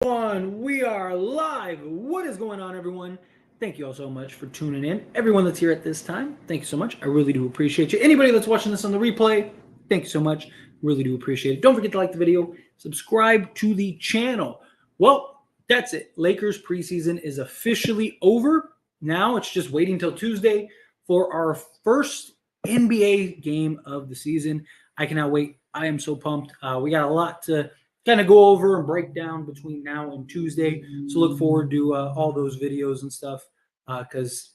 We are live. What is going on, everyone? Thank you all so much for tuning in. Everyone that's here at this time, thank you so much. I really do appreciate you. Anybody that's watching this on the replay, thank you so much. Really do appreciate it. Don't forget to like the video, subscribe to the channel. Well, that's it. Lakers preseason is officially over. Now it's just waiting till Tuesday for our first NBA game of the season. I cannot wait. I am so pumped. We got a lot to kind of go over and break down between now and Tuesday. So look forward to all those videos and stuff because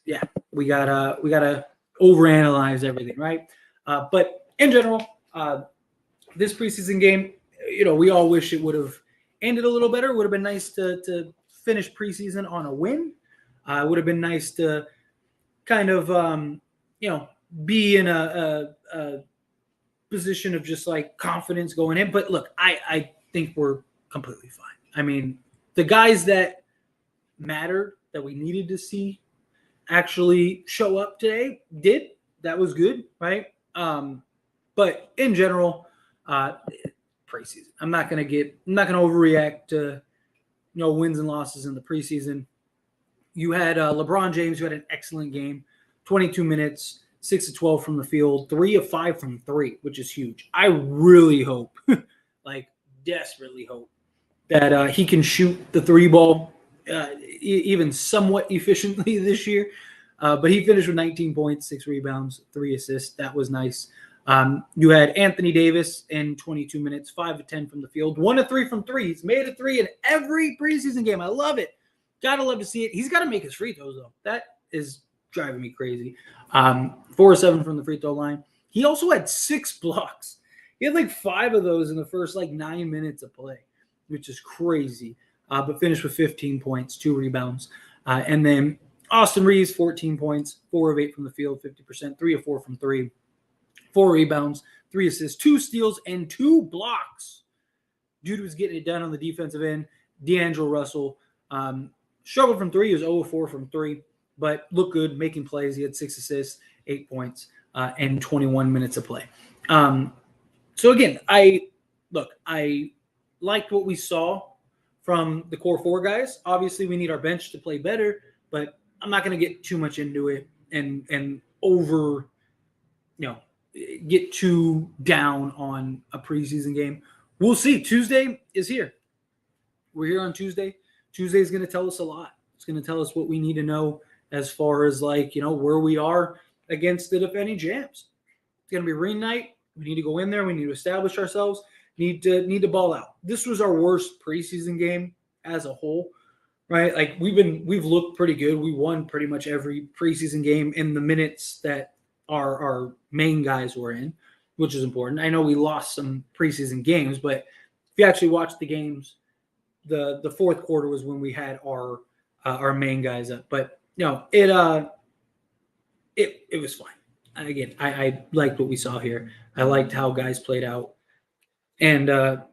we gotta overanalyze everything, right? But in general, this preseason game, we all wish it would have ended a little better. It would have been nice to finish preseason on a win. It would have been nice to kind of be in a position of just like confidence going in. But look, I think we're completely fine. I mean, the guys that mattered that we needed to see actually show up today did. That was good, right? But in general, preseason. I'm not gonna overreact to wins and losses in the preseason. You had LeBron James, who had an excellent game, 22 minutes, 6 of 12 from the field, 3 of 5 from 3, which is huge. I really hope, desperately hope, that he can shoot the 3 ball even somewhat efficiently this year. But he finished with 19 points, 6 rebounds, 3 assists. That was nice. You had Anthony Davis in 22 minutes, 5 of 10 from the field, 1 of 3 from 3. He's made a 3 in every preseason game. I love it. Gotta love to see it. He's got to make his free throws, though. That is driving me crazy. 4 of 7 from the free throw line. He also had 6 blocks. He had 5 of those in the first 9 minutes of play, which is crazy. But finished with 15 points, 2 rebounds. And then Austin Reeves, 14 points, 4 of 8 from the field, 50%, 3 of 4 from 3, 4 rebounds, 3 assists, 2 steals, and 2 blocks. Dude was getting it done on the defensive end. D'Angelo Russell struggled from 3. He was 0 of 4 from 3, but looked good, making plays. He had 6 assists, 8 points, and 21 minutes of play. So again, I liked what we saw from the core 4 guys. Obviously, we need our bench to play better, but I'm not going to get too much into it and over, get too down on a preseason game. We'll see. Tuesday is here. We're here on Tuesday. Tuesday is going to tell us a lot. It's going to tell us what we need to know as far as where we are against the defending champs. It's going to be rain night. We need to go in there. We need to establish ourselves. Need to ball out. This was our worst preseason game as a whole, right? We've looked pretty good. We won pretty much every preseason game in the minutes that our main guys were in, which is important. I know we lost some preseason games, but if you actually watch the games, the fourth quarter was when we had our main guys up. But it was fine. Again, I liked what we saw here. I liked how guys played out. And,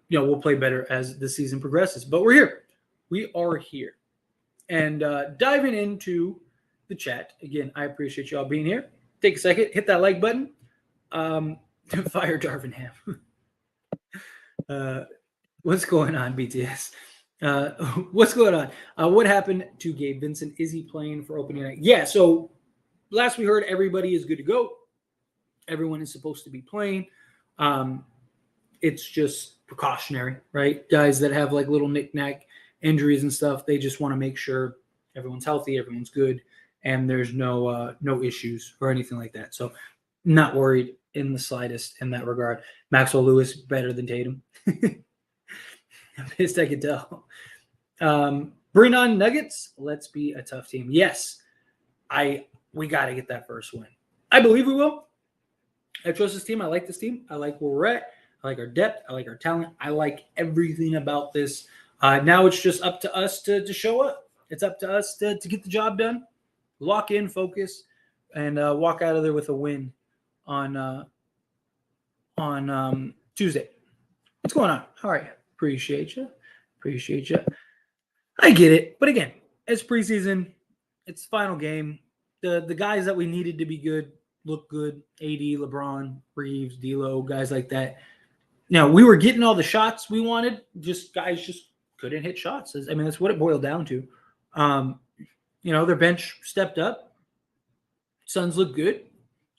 we'll play better as the season progresses. But we're here. We are here. And diving into the chat, again, I appreciate y'all being here. Take a second, hit that like button. Fire Darvin Ham. What's going on, BTS? What's going on? What happened to Gabe Vincent? Is he playing for opening night? Yeah, so last we heard, everybody is good to go. Everyone is supposed to be playing. It's just precautionary, right? Guys that have little knick-knack injuries and stuff, they just want to make sure everyone's healthy, everyone's good, and there's no issues or anything like that. So not worried in the slightest in that regard. Maxwell Lewis better than Tatum. I'm pissed I could tell. Bring on Nuggets. Let's be a tough team. Yes, we got to get that first win. I believe we will. I trust this team. I like this team. I like where we're at. I like our depth. I like our talent. I like everything about this. Now it's just up to us to show up. It's up to us to get the job done, lock in, focus, and walk out of there with a win on Tuesday. What's going on? How are you? Appreciate you. I get it. But again, it's preseason. It's the final game. The guys that we needed to be good look good. AD, LeBron, Reeves, D'Lo, guys like that. Now, we were getting all the shots we wanted. Guys just couldn't hit shots. I mean, that's what it boiled down to. Their bench stepped up. Suns look good,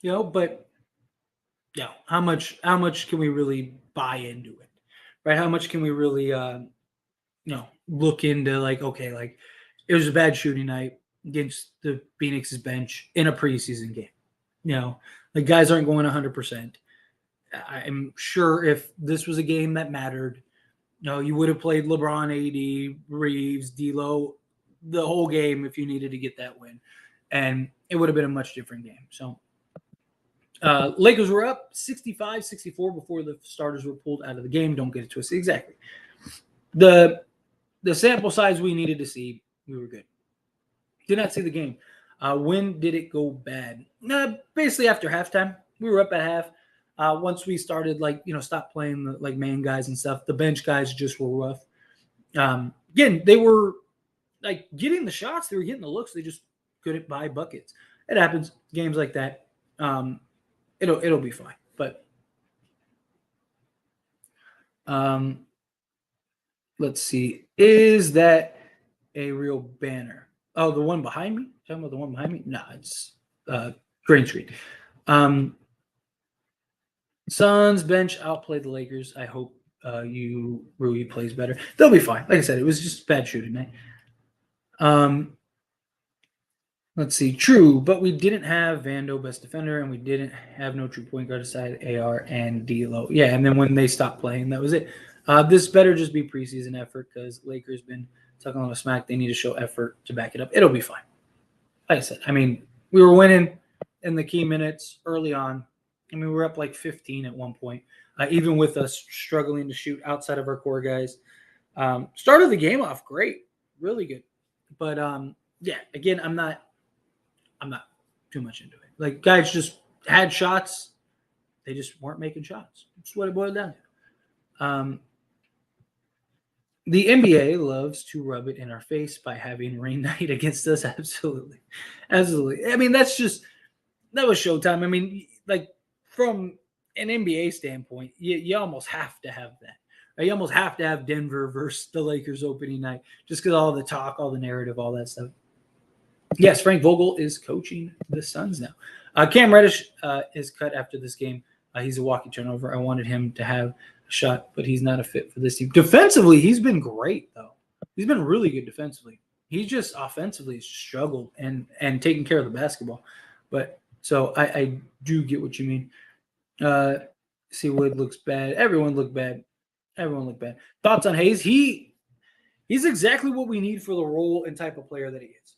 but how much can we really buy into it, right? How much can we really look into okay, it was a bad shooting night against the Phoenix's bench in a preseason game. Guys aren't going 100%. I'm sure if this was a game that mattered, you would have played LeBron, AD, Reeves, D'Lo the whole game if you needed to get that win, and it would have been a much different game. So Lakers were up 65-64 before the starters were pulled out of the game. Don't get it twisted. Exactly. The sample size we needed to see, we were good. Did not see the game. When did it go bad? Basically after halftime. We were up at half. Once we started, stop playing the man guys and stuff, the bench guys just were rough. Again, they were getting the shots, they were getting the looks, they just couldn't buy buckets. It happens. Games like that. It'll be fine. But let's see. Is that a real banner? Oh, the one behind me? Talking about the one behind me? No, it's green screen. Suns bench outplayed the Lakers. I hope Rui plays better. They'll be fine. Like I said, it was just bad shooting night. Let's see. True, but we didn't have Vando best defender, and we didn't have no true point guard aside AR and D'Lo. Yeah, and then when they stopped playing, that was it. This better just be preseason effort because Lakers been talking on a smack. They need to show effort to back it up. It'll be fine. Like I said, I mean, we were winning in the key minutes early on. I mean, we were up 15 at one point, even with us struggling to shoot outside of our core guys. Started the game off great, really good. But, again, I'm not too much into it. Guys just had shots. They just weren't making shots. That's what it boiled down to. The NBA loves to rub it in our face by having rain night against us. Absolutely. Absolutely. I mean, that was showtime. I mean, from an NBA standpoint, you almost have to have that. You almost have to have Denver versus the Lakers opening night just because all the talk, all the narrative, all that stuff. Yes, Frank Vogel is coaching the Suns now. Cam Reddish is cut after this game. He's a walking turnover. I wanted him to have a shot, but he's not a fit for this team. Defensively, he's been great, though. He's been really good defensively. He just offensively struggled and taking care of the basketball. But so I do get what you mean. See, Wood looks bad. Everyone looked bad. Thoughts on Hayes? He's exactly what we need for the role and type of player that he is.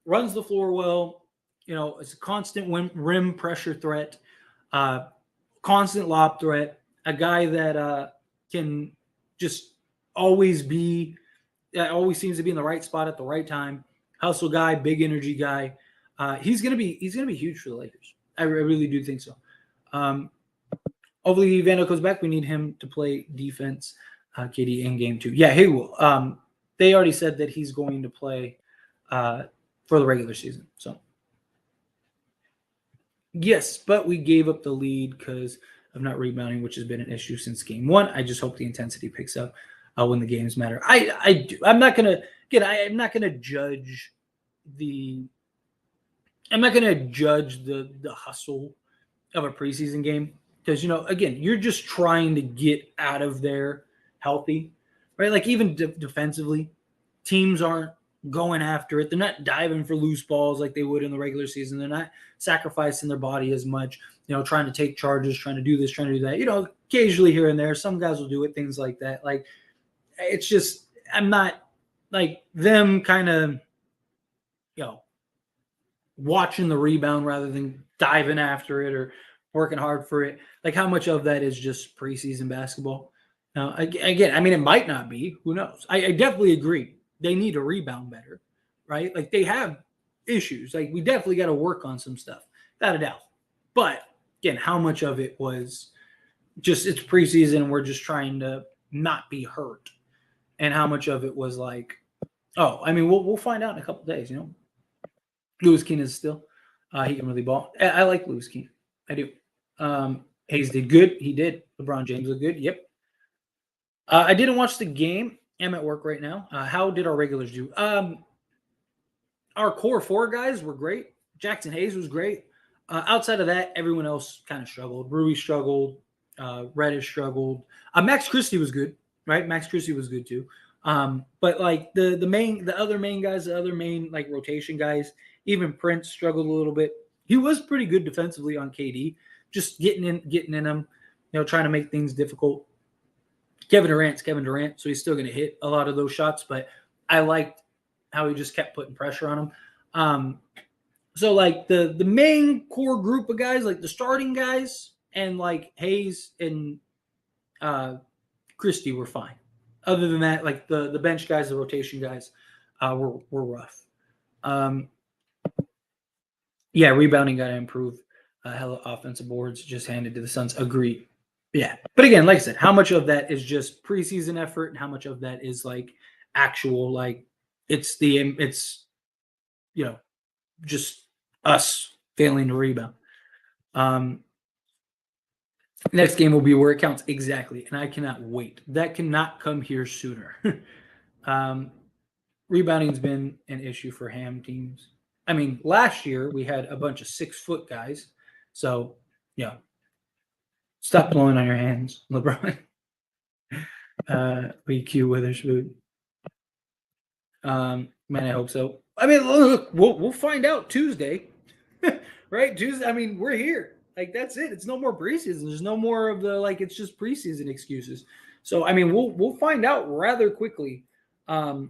Runs the floor well. It's a constant rim pressure threat, constant lob threat. A guy that can just always seems to be in the right spot at the right time. Hustle guy, big energy guy. He's gonna be huge for the Lakers. I really do think so. Hopefully Vando comes back. We need him to play defense, KD in game 2. Yeah, he will. They already said that he's going to play for the regular season. So yes, but we gave up the lead because of not rebounding, which has been an issue since game 1. I just hope the intensity picks up when the games matter. I do. I'm not gonna judge the hustle of a preseason game because again, you're just trying to get out of there healthy, right? Even defensively, teams aren't going after it. They're not diving for loose balls like they would in the regular season. They're not sacrificing their body as much, trying to take charges, trying to do this, trying to do that. Occasionally here and there, some guys will do it, things like that. It's just, I'm not them kind of, watching the rebound rather than diving after it or working hard for it. How much of that is just preseason basketball? Now, again, I mean, it might not be. Who knows? I definitely agree. They need to rebound better, right? They have issues. We definitely got to work on some stuff, without a doubt. But again, how much of it was just it's preseason and we're just trying to not be hurt, and how much of it was we'll find out in a couple of days. Lewis Keene is still he can really ball. I like Lewis Keene. I do. Hayes did good. He did. LeBron James looked good. Yep. I didn't watch the game. am at work right now. How did our regulars do? Our core 4 guys were great. Jackson Hayes was great. Outside of that, everyone else kind of struggled. Rui struggled. Reddish struggled. Max Christie was good, right? Max Christie was good too. But like the other main guys, the other main like rotation guys, even Prince struggled a little bit. He was pretty good defensively on KD, just getting in him, trying to make things difficult. Kevin Durant, so he's still going to hit a lot of those shots, but I liked how he just kept putting pressure on him. So like the main core group of guys, like the starting guys and like Hayes and Christie were fine. Other than that, like the bench guys, the rotation guys were rough. Yeah, rebounding got to improve. Hella offensive boards just handed to the Suns. Agreed. Yeah. But again, like I said, how much of that is just preseason effort and how much of that is like actual, like it's just us failing to rebound. Next game will be where it counts. Exactly. And I cannot wait. That cannot come here sooner. Rebounding's been an issue for ham teams. I mean, last year we had a bunch of 6-foot guys. So, yeah. Stop blowing on your hands, LeBron. BQ Witherspoon. Man, I hope so. I mean, look, we'll find out Tuesday. Right? Tuesday. I mean, we're here. Like, that's it. It's no more preseason. There's no more of the, like, it's just preseason excuses. So, I mean, we'll find out rather quickly. So,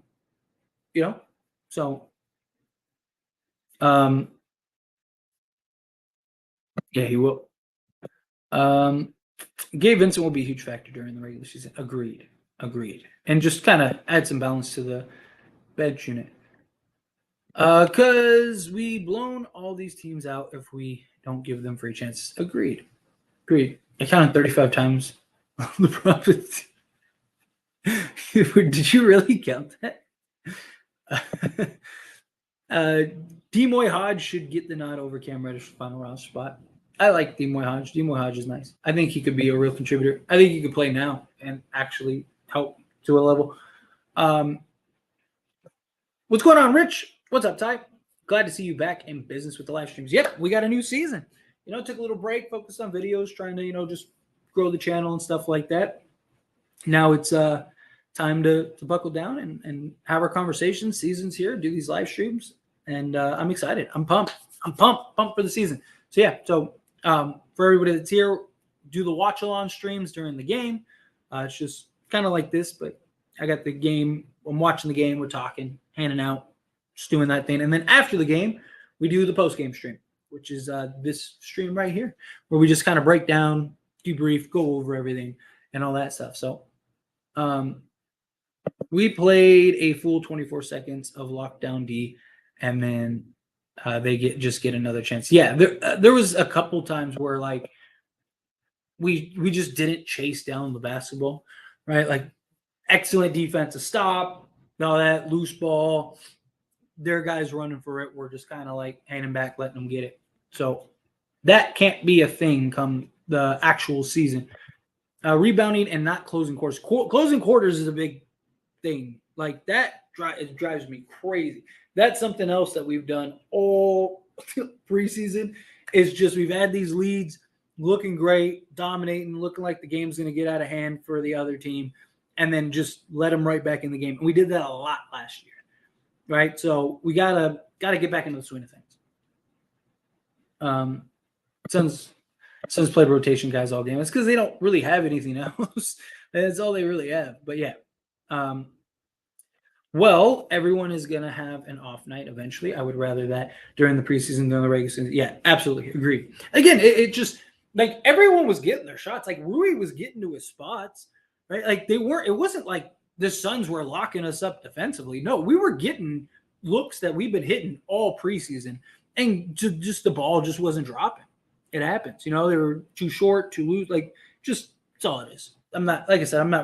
yeah, he will. Gabe Vincent will be a huge factor during the regular season. Agreed. And just kind of add some balance to the bench unit. Because we blown all these teams out if we don't give them free chances. Agreed. I counted 35 times. The Prophets. Did you really count that? Demoy Hodge should get the nod over Cam Reddish for final roster spot. I like Demoy Hodge. Demoy Hodge is nice. I think he could be a real contributor. I think he could play now and actually help to a level. What's going on, Rich? What's up, Ty? Glad to see you back in business with the live streams. Yep, we got a new season. Took a little break, focused on videos, trying to, just grow the channel and stuff like that. Now it's time to buckle down and have our conversations. Season's here, do these live streams, and I'm excited. I'm pumped for the season. So yeah, for everybody that's here, do the watch-along streams during the game. It's just kind of like this, but I got the game. I'm watching the game. We're talking, handing out, just doing that thing. And then after the game, we do the post-game stream, which is this stream right here, where we just kind of break down, debrief, go over everything, and all that stuff. So we played a full 24 seconds of Lockdown D, and then they get another chance. Yeah, there was a couple times where like we just didn't chase down the basketball, right? Like excellent defensive stop, all that loose ball. Their guys running for it. We're just kind of like hanging back, letting them get it. So that can't be a thing come the actual season. Rebounding and not closing quarters. Closing quarters is a big thing. Like that it drives me crazy. That's something else that we've done all preseason is just we've had these leads looking great, dominating, looking like the game's going to get out of hand for the other team, and then just let them right back in the game. And we did that a lot last year, right? So we gotta get back into the swing of things. Suns played rotation guys all game. It's because they don't really have anything else. That's all they really have. But yeah. Well, everyone is going to have an off night eventually. I would rather that during the preseason than the regular season. Yeah, absolutely. Agree. Again, it just like everyone was getting their shots. Like Rui was getting to his spots, right? Like it wasn't like the Suns were locking us up defensively. No, we were getting looks that we've been hitting all preseason, and just the ball just wasn't dropping. It happens. They were too short, too loose. Like just that's all it is. I'm not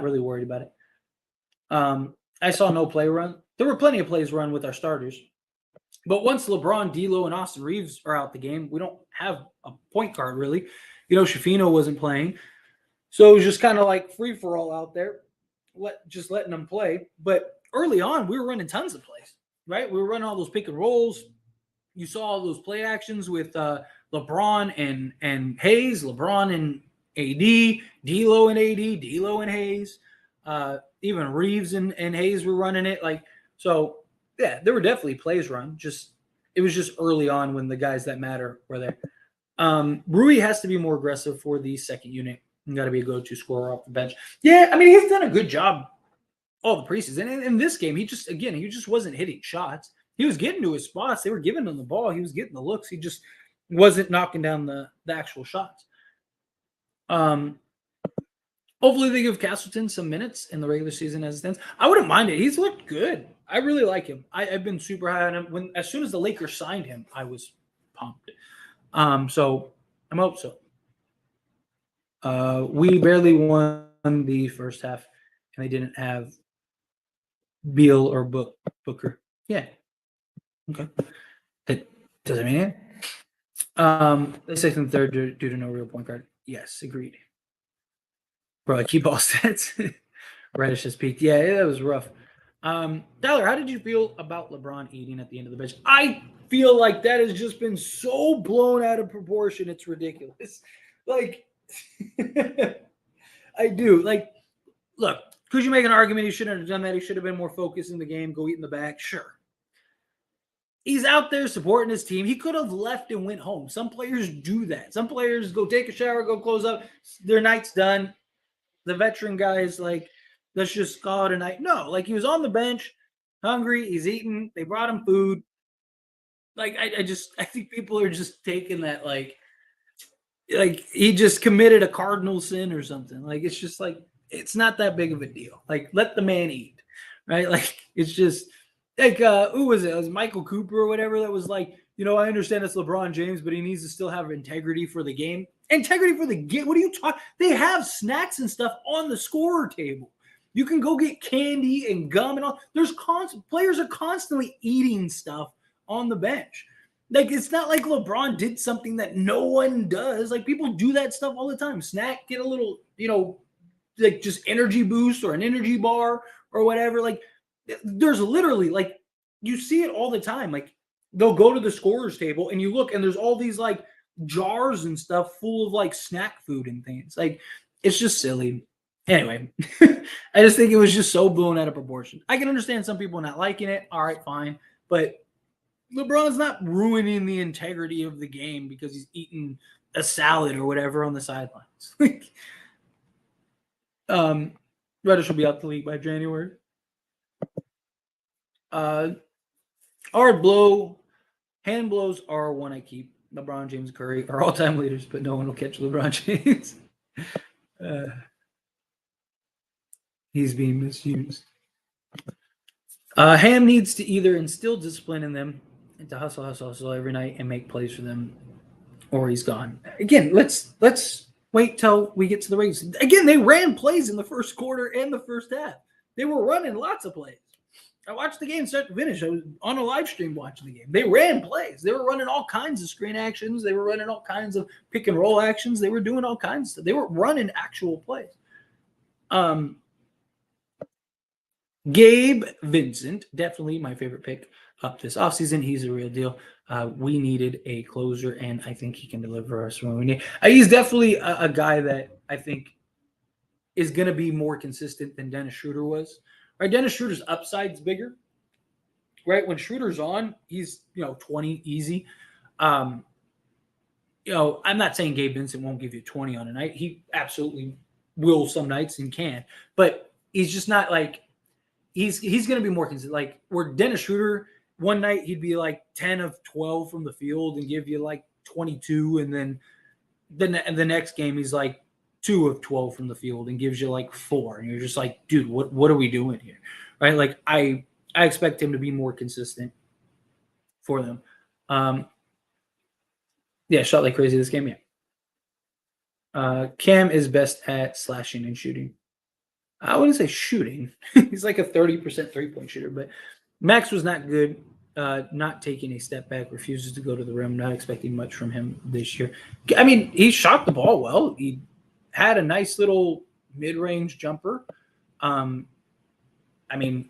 really worried about it. I saw no play run. There were plenty of plays run with our starters. But once LeBron, D'Lo, and Austin Reeves are out the game, we don't have a point guard, really. Shafino wasn't playing. So it was just kind of like free-for-all out there. just letting them play. But early on, we were running tons of plays, right? We were running all those pick and rolls. You saw all those play actions with LeBron and Hayes, LeBron and AD, D'Lo and AD, D'Lo and Hayes. Even Reeves and Hayes were running it. So yeah, there were definitely plays run. It was just early on when the guys that matter were there. Rui has to be more aggressive for the second unit. You got to be a go-to scorer off the bench. Yeah, I mean, he's done a good job all the preseason. And in this game, he just wasn't hitting shots. He was getting to his spots. They were giving him the ball. He was getting the looks. He just wasn't knocking down the actual shots. Hopefully they give Castleton some minutes in the regular season as it stands. I wouldn't mind it. He's looked good. I really like him. I've been super high on him. As soon as the Lakers signed him, I was pumped. So I hope so. We barely won the first half, and they didn't have Beal or Booker. Yeah. Okay. That doesn't mean it. They say in the third due to no real point guard. Yes, agreed. Bro, I keep all stats. Reddish has peaked. Yeah, that was rough. Tyler, how did you feel about LeBron eating at the end of the bench? I feel like that has just been so blown out of proportion. It's ridiculous. I do. Look, could you make an argument he shouldn't have done that? He should have been more focused in the game, go eat in the back. Sure. He's out there supporting his team. He could have left and went home. Some players do that. Some players go take a shower, go close up. Their night's done. The veteran guys, let's just call it a night. No, he was on the bench, hungry. He's eating. They brought him food. I think people are just taking that he just committed a cardinal sin or something. It's just it's not that big of a deal. Let the man eat, right? It's just who was it? It was Michael Cooper or whatever that was I understand it's LeBron James, but he needs to still have integrity for the game. Integrity for the game? What are you talking? They have snacks and stuff on the scorer table. You can go get candy and gum and all. Players are constantly eating stuff on the bench. It's not like LeBron did something that no one does. People do that stuff all the time. Snack, get a little, just energy boost or an energy bar or whatever. There's literally you see it all the time. They'll go to the scorer's table and you look and there's all these jars and stuff full of snack food and things. It's just silly. Anyway, I just think it was just so blown out of proportion. I can understand some people not liking it. All right, fine. But LeBron's not ruining the integrity of the game because he's eating a salad or whatever on the sidelines. Reddish will be out the league by January. Hard blow. Hand blows are one I keep. LeBron James, Curry are all-time leaders, but no one will catch LeBron James. He's being misused. Ham needs to either instill discipline in them and to hustle every night and make plays for them, or he's gone. Again, let's wait till we get to the race. Again, they ran plays in the first quarter and the first half. They were running lots of plays. I watched the game start to finish. I was on a live stream watching the game. They ran plays. They were running all kinds of screen actions. They were running all kinds of pick and roll actions. They were doing all kinds of stuff. They were running actual plays. Gabe Vincent, definitely my favorite pick up this offseason. He's a real deal. We needed a closer, and I think he can deliver us when we need. He's definitely a guy that I think is going to be more consistent than Dennis Schroeder was. Right, Dennis Schroeder's upside's bigger. Right, when Schroeder's on, he's 20 easy. I'm not saying Gabe Vincent won't give you 20 on a night. He absolutely will some nights and can, but he's just not he's going to be more consistent. Where Dennis Schroeder, one night he'd be 10 of 12 from the field and give you 22, and then the next game he's 2 of 12 from the field and gives you 4, and you're just dude, what are we doing here, right? I expect him to be more consistent for them. Yeah, shot like crazy this game. Yeah. Cam is best at slashing and shooting. I wouldn't say shooting. He's a 30% 3-point shooter, but Max was not good. Not taking a step back, refuses to go to the rim. Not expecting much from him this year. I mean, he shot the ball well. He had a nice little mid-range jumper. I mean,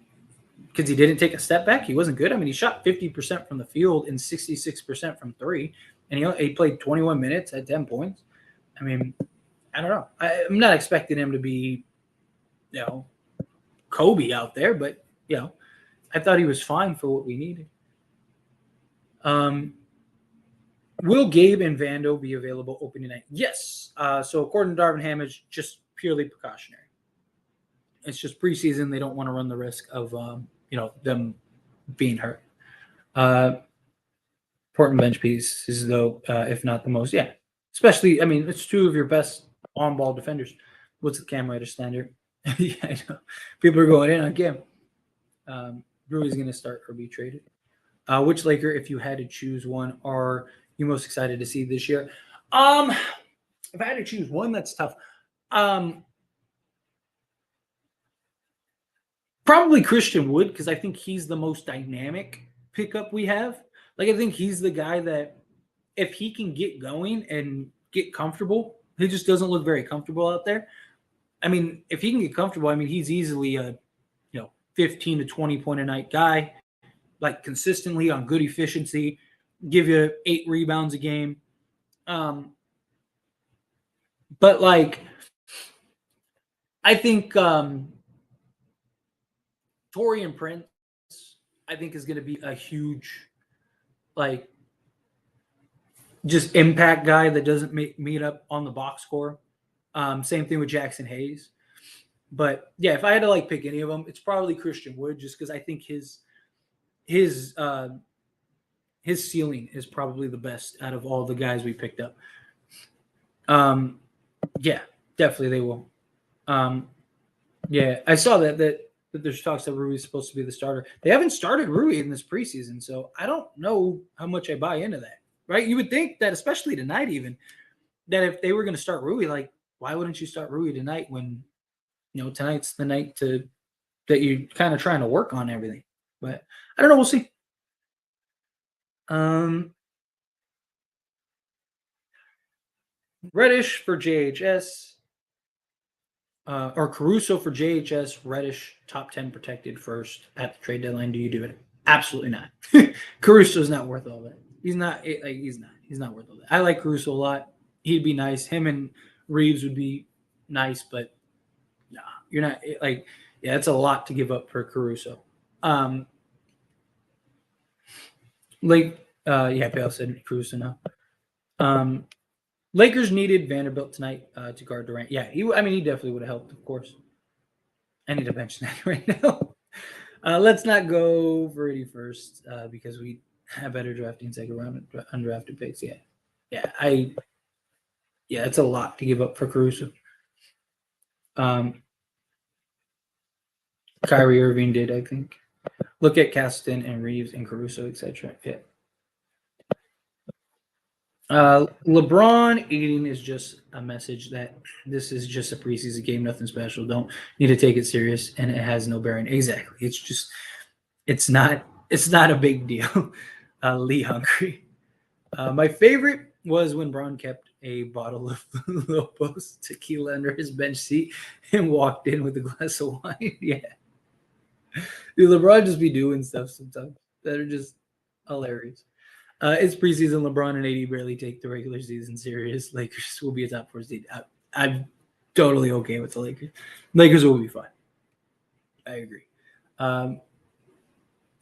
because he didn't take a step back, he wasn't good. I mean, he shot 50% from the field and 66% from three, and he played 21 minutes at 10 points. I mean, I don't know. I'm not expecting him to be, Kobe out there, but I thought he was fine for what we needed. Will Gabe and Vando be available opening night? Yes. So according to Darvin Ham, it's just purely precautionary. It's just preseason. They don't want to run the risk of them being hurt. Important bench pieces, though, if not the most. Yeah. Especially, I mean, it's two of your best on-ball defenders. What's the Cam Reddish standard? Yeah, I know. People are going in on Cam. Rui's going to start or be traded. Which Laker, if you had to choose one, are you most excited to see this year? If I had to choose one, that's tough. Probably Christian Wood, because I think he's the most dynamic pickup we have. Like, I think he's the guy that if he can get going and get comfortable, he just doesn't look very comfortable out there. I mean, if he can get comfortable, I mean, he's easily a 15 to 20 point a night guy, like consistently on good efficiency, give you 8 rebounds a game. But like, I think Torian Prince, I think, is going to be a huge, like, just impact guy that doesn't meet up on the box score. Same thing with Jackson Hayes. But yeah, if I had to like pick any of them, it's probably Christian Wood, just because I think his ceiling is probably the best out of all the guys we picked up. Yeah, definitely they will. Yeah, I saw that there's talks that Rui is supposed to be the starter. They haven't started Rui in this preseason, so I don't know how much I buy into that. Right? You would think that, especially tonight, even that if they were going to start Rui, like, why wouldn't you start Rui tonight when tonight's the night that you're kind of trying to work on everything? But I don't know. We'll see. Reddish for JHS, or Caruso for JHS. Reddish top 10 protected first at the trade deadline. Do you do it? Absolutely not. Caruso's not worth all that. He's not worth all that. I like Caruso a lot. He'd be nice. Him and Reeves would be nice, but nah, you're not like, yeah, it's a lot to give up for Caruso. Bale said Caruso now. Lakers needed Vanderbilt tonight to guard Durant. Yeah, he definitely would have helped, of course. I need to mention that right now. Let's not go for Eddie first because we have better drafting second round undrafted picks. Yeah, it's a lot to give up for Caruso. Kyrie Irving did, I think. Look at Caston and Reeves and Caruso, etc. Yeah. LeBron eating is just a message that this is just a preseason game, nothing special. Don't need to take it serious, and it has no bearing. Exactly. It's not a big deal. Lee Hungry. My favorite was when Bron kept a bottle of Lobos tequila under his bench seat and walked in with a glass of wine. Yeah. Dude, LeBron just be doing stuff sometimes that are just hilarious. It's preseason. LeBron and AD barely take the regular season serious. Lakers will be a top 4 seed. I'm totally okay with the Lakers. Lakers will be fine. I agree.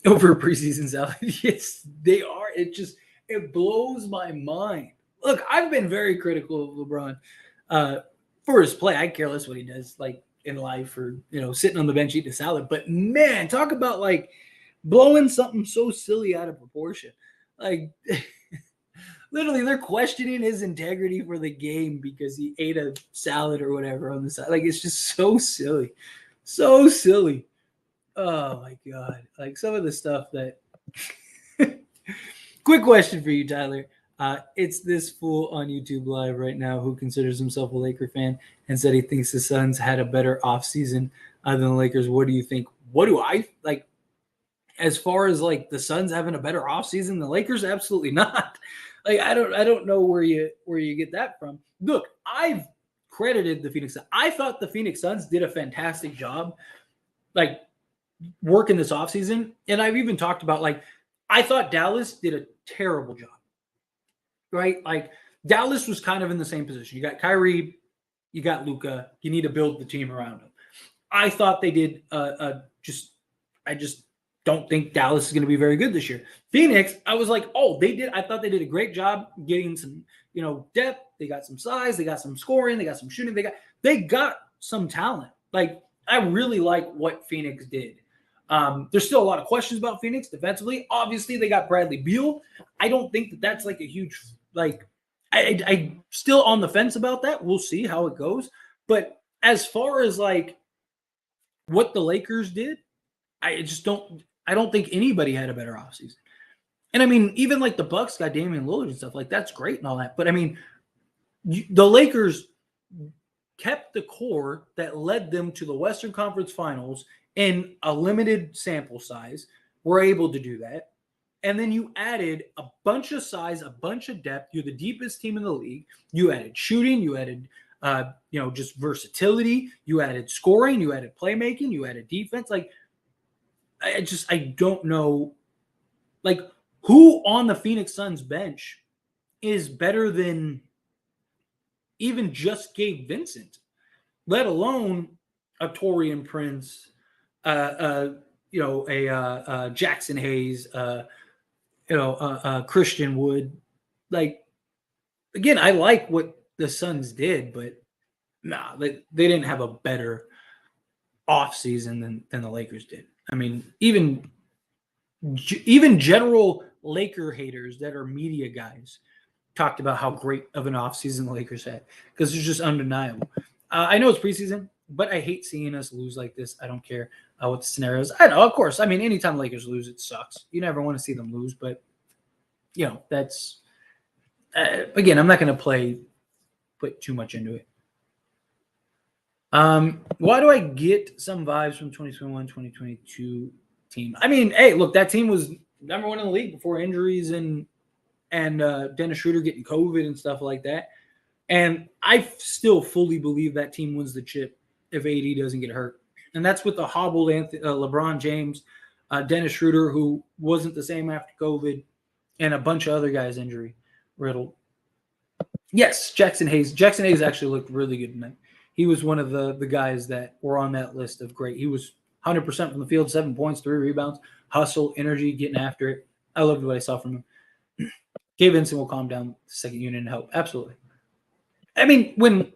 Over preseason salad, yes, they are. It blows my mind. Look, I've been very critical of LeBron for his play. I care less what he does, like in life or sitting on the bench eating a salad. But man, talk about like blowing something so silly out of proportion. Like, literally, they're questioning his integrity for the game because he ate a salad or whatever on the side. Like, it's just so silly. So silly. Oh, my God. Like, some of the stuff that... Quick question for you, Tyler. It's this fool on YouTube Live right now who considers himself a Laker fan and said he thinks the Suns had a better offseason than the Lakers. What do you think? What do I... like? As far as like the Suns having a better offseason than the Lakers, absolutely not. Like I don't know where you get that from. Look, I've credited the Phoenix Suns. I thought the Phoenix Suns did a fantastic job, like working this offseason. And I've even talked about, like, I thought Dallas did a terrible job, right? Like, Dallas was kind of in the same position. You got Kyrie, you got Luka. You need to build the team around them. I thought they did I just don't think Dallas is going to be very good this year. Phoenix, I was like, oh, they did. I thought they did a great job getting some, depth. They got some size. They got some scoring. They got some shooting. They got some talent. Like, I really like what Phoenix did. There's still a lot of questions about Phoenix defensively. Obviously, they got Bradley Beal. I don't think that that's like a huge, like, I still on the fence about that. We'll see how it goes. But as far as like what the Lakers did, I don't think anybody had a better offseason. And I mean, even like the Bucks got Damian Lillard and stuff, like that's great and all that. But I mean, the Lakers kept the core that led them to the Western Conference Finals in a limited sample size. Were able to do that. And then you added a bunch of size, a bunch of depth. You're the deepest team in the league. You added shooting. You added, just versatility. You added scoring. You added playmaking. You added defense. Like, I don't know, like, who on the Phoenix Suns bench is better than even just Gabe Vincent, let alone a Taurean Prince, Jackson Hayes, Christian Wood. Like, again, I like what the Suns did, but they didn't have a better offseason than the Lakers did. I mean, even general Laker haters that are media guys talked about how great of an offseason the Lakers had, because it's just undeniable. I know it's preseason, but I hate seeing us lose like this. I don't care what the scenarios. I know, of course. I mean, anytime Lakers lose, it sucks. You never want to see them lose, but that's again, I'm not going to put too much into it. Why do I get some vibes from 2021, 2022 team? I mean, hey, look, that team was number one in the league before injuries and Dennis Schroeder getting COVID and stuff like that. And I still fully believe that team wins the chip if AD doesn't get hurt. And that's with the hobbled LeBron James, Dennis Schroeder, who wasn't the same after COVID, and a bunch of other guys injury riddled. Yes, Jackson Hayes. Jackson Hayes actually looked really good tonight. He was one of the guys that were on that list of great. He was 100% from the field, 7 points, 3 rebounds, hustle, energy, getting after it. I loved what I saw from him. Gabe Vincent will calm down the second unit and help. Absolutely. I mean, when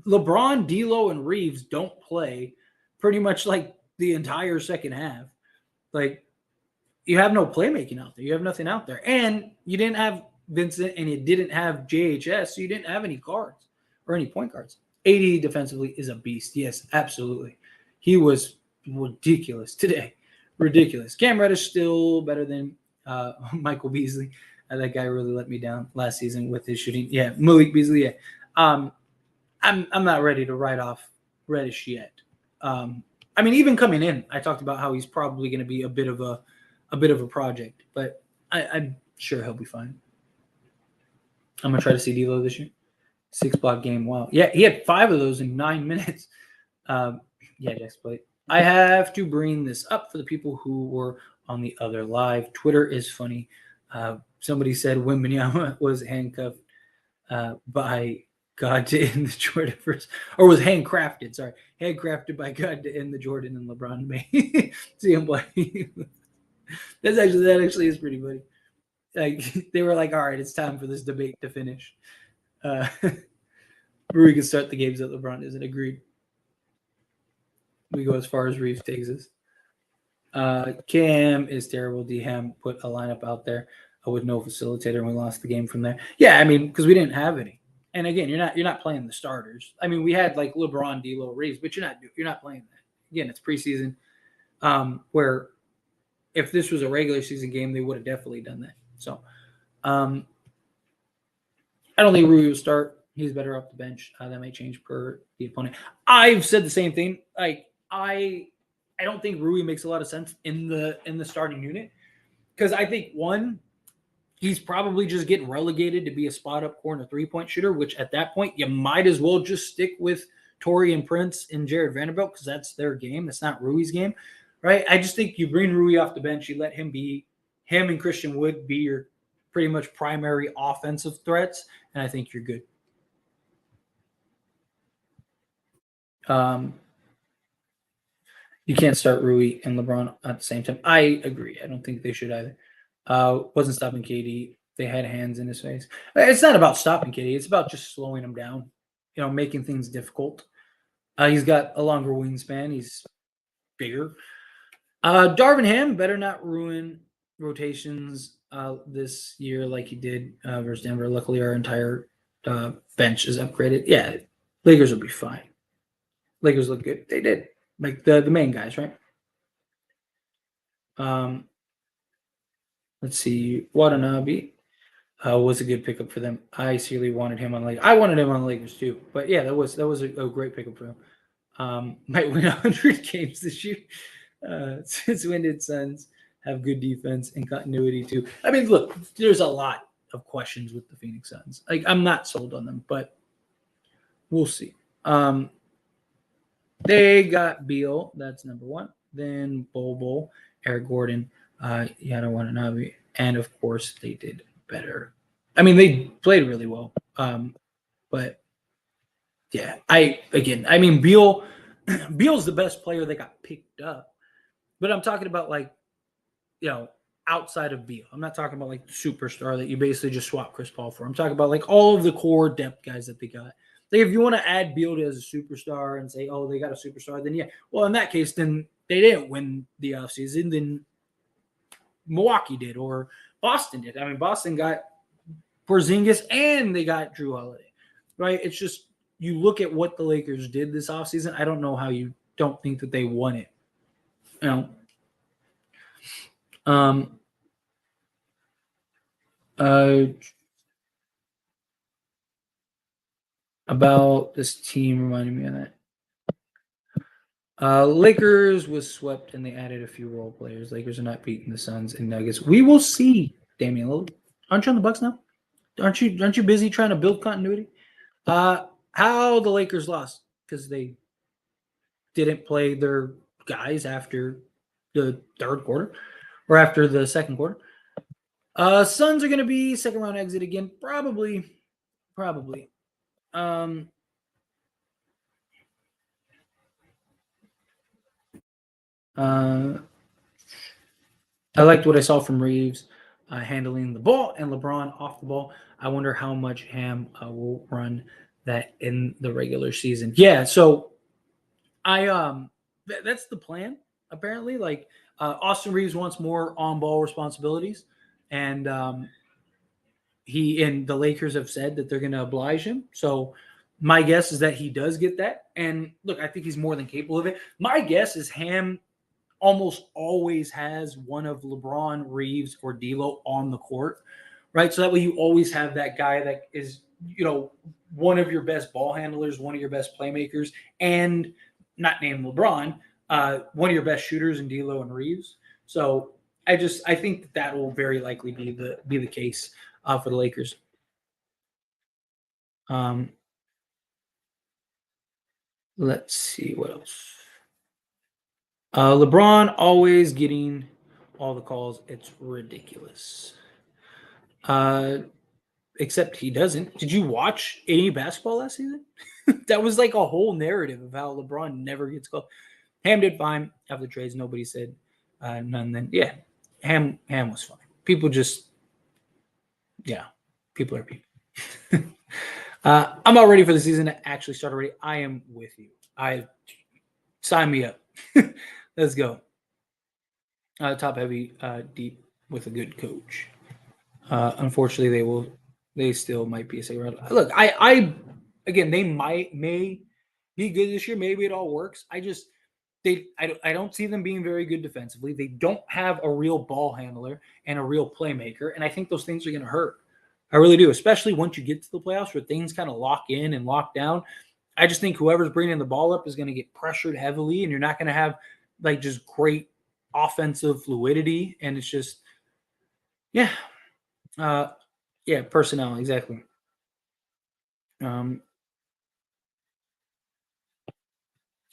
LeBron, D'Lo, and Reeves don't play pretty much like the entire second half, like, you have no playmaking out there. You have nothing out there. And you didn't have Vincent and you didn't have JHS, so you didn't have any guards or any point guards. AD defensively is a beast. Yes, absolutely. He was ridiculous today. Ridiculous. Cam Reddish still better than Michael Beasley. That guy really let me down last season with his shooting. Yeah, Malik Beasley. Yeah. I'm not ready to write off Reddish yet. I mean, even coming in, I talked about how he's probably going to be a bit of a project, but I'm sure he'll be fine. I'm gonna try to see D'Lo this year. 6-block game. Wow. Yeah, he had 5 of those in 9 minutes. Yeah, Jax played. I have to bring this up for the people who were on the other live. Twitter is funny. Somebody said Wembanyama was handcuffed by God to end the Jordan first, or was handcrafted. Sorry, handcrafted by God to end the Jordan and LeBron debate. See him play. That actually is pretty funny. Like, they were like, all right, it's time for this debate to finish. We can start the games that LeBron isn't. Agreed. We go as far as Reeves takes us. Cam is terrible. D-Ham put a lineup out there with no facilitator, and we lost the game from there. Yeah, I mean, because we didn't have any. And again, you're not playing the starters. I mean, we had like LeBron, D'Lo, Reeves, but you're not playing that. Again, it's preseason. Where if this was a regular season game, they would have definitely done that. So, I don't think Rui will start. He's better off the bench. That may change per the opponent. I've said the same thing. Like, I don't think Rui makes a lot of sense in the starting unit, because I think, one, he's probably just getting relegated to be a spot up corner 3-point shooter, which at that point you might as well just stick with Torian Prince and Jared Vanderbilt because that's their game. That's not Rui's game, right? I just think you bring Rui off the bench, you let him and Christian Wood be your pretty much primary offensive threats, and I think you're good. You can't start Rui and LeBron at the same time. I agree. I don't think they should either. Wasn't stopping KD. They had hands in his face. It's not about stopping KD. It's about just slowing him down, making things difficult. He's got a longer wingspan. He's bigger. Darvin Ham better not ruin rotations this year like he did versus Denver. Luckily, our entire bench is upgraded. Yeah, Lakers will be fine. Lakers look good. They did. Like the main guys, right? Let's see. Watanabe was a good pickup for them. I seriously wanted him on Lakers. I wanted him on Lakers too. But yeah, that was a great pickup for him. Might win 100 games this year. Since when did Suns have good defense and continuity too? I mean, look, there's a lot of questions with the Phoenix Suns. Like, I'm not sold on them, but we'll see. They got Beal. That's number one. Then Bol, Eric Gordon, Yada Watanabe, and of course they did better. I mean, they played really well. But yeah, Beal's the best player that got picked up. But I'm talking about outside of Beal. I'm not talking about like the superstar that you basically just swap Chris Paul for. I'm talking about like all of the core depth guys that they got. Like, if you want to add Beal as a superstar and say, oh, they got a superstar, then yeah. Well, in that case, then they didn't win the offseason. Then Milwaukee did, or Boston did. I mean, Boston got Porzingis and they got Drew Holiday, right? It's just, you look at what the Lakers did this offseason. I don't know how you don't think that they won it. About this team reminding me of that. Lakers was swept and they added a few role players. Lakers are not beating the Suns and Nuggets. We will see, Damian Lillard. Aren't you on the Bucks now? Aren't you busy trying to build continuity? How the Lakers lost because they didn't play their guys after the third quarter or after the second quarter. Suns are going to be second round exit again, probably. I liked what I saw from Reeves handling the ball and LeBron off the ball. I wonder how much Ham will run that in the regular season. Yeah, so that's the plan apparently. Like Austin Reeves wants more on-ball responsibilities, and he and the Lakers have said that they're going to oblige him. So my guess is that he does get that. And look, I think he's more than capable of it. My guess is Ham almost always has one of LeBron, Reeves, or D'Lo on the court, right? So that way you always have that guy that is, one of your best ball handlers, one of your best playmakers, and not named LeBron, one of your best shooters in D'Lo and Reeves. So I think that will very likely be the case for the Lakers. Let's see what else. LeBron always getting all the calls. It's ridiculous. Except he doesn't. Did you watch any basketball last season? That was like a whole narrative of how LeBron never gets called. Ham did fine after the trades. Nobody said none then. Yeah, Ham was fine. People just, people are people. I'm not ready for the season to actually start already. I am with you. Sign me up. Let's go. Top heavy, deep with a good coach. Unfortunately, they still might be a second round. Look, again, they may be good this year. Maybe it all works. I don't see them being very good defensively. They don't have a real ball handler and a real playmaker, and I think those things are going to hurt. I really do, especially once you get to the playoffs where things kind of lock in and lock down. I just think whoever's bringing the ball up is going to get pressured heavily, and you're not going to have like just great offensive fluidity. And it's just, Yeah, personnel, exactly. Um,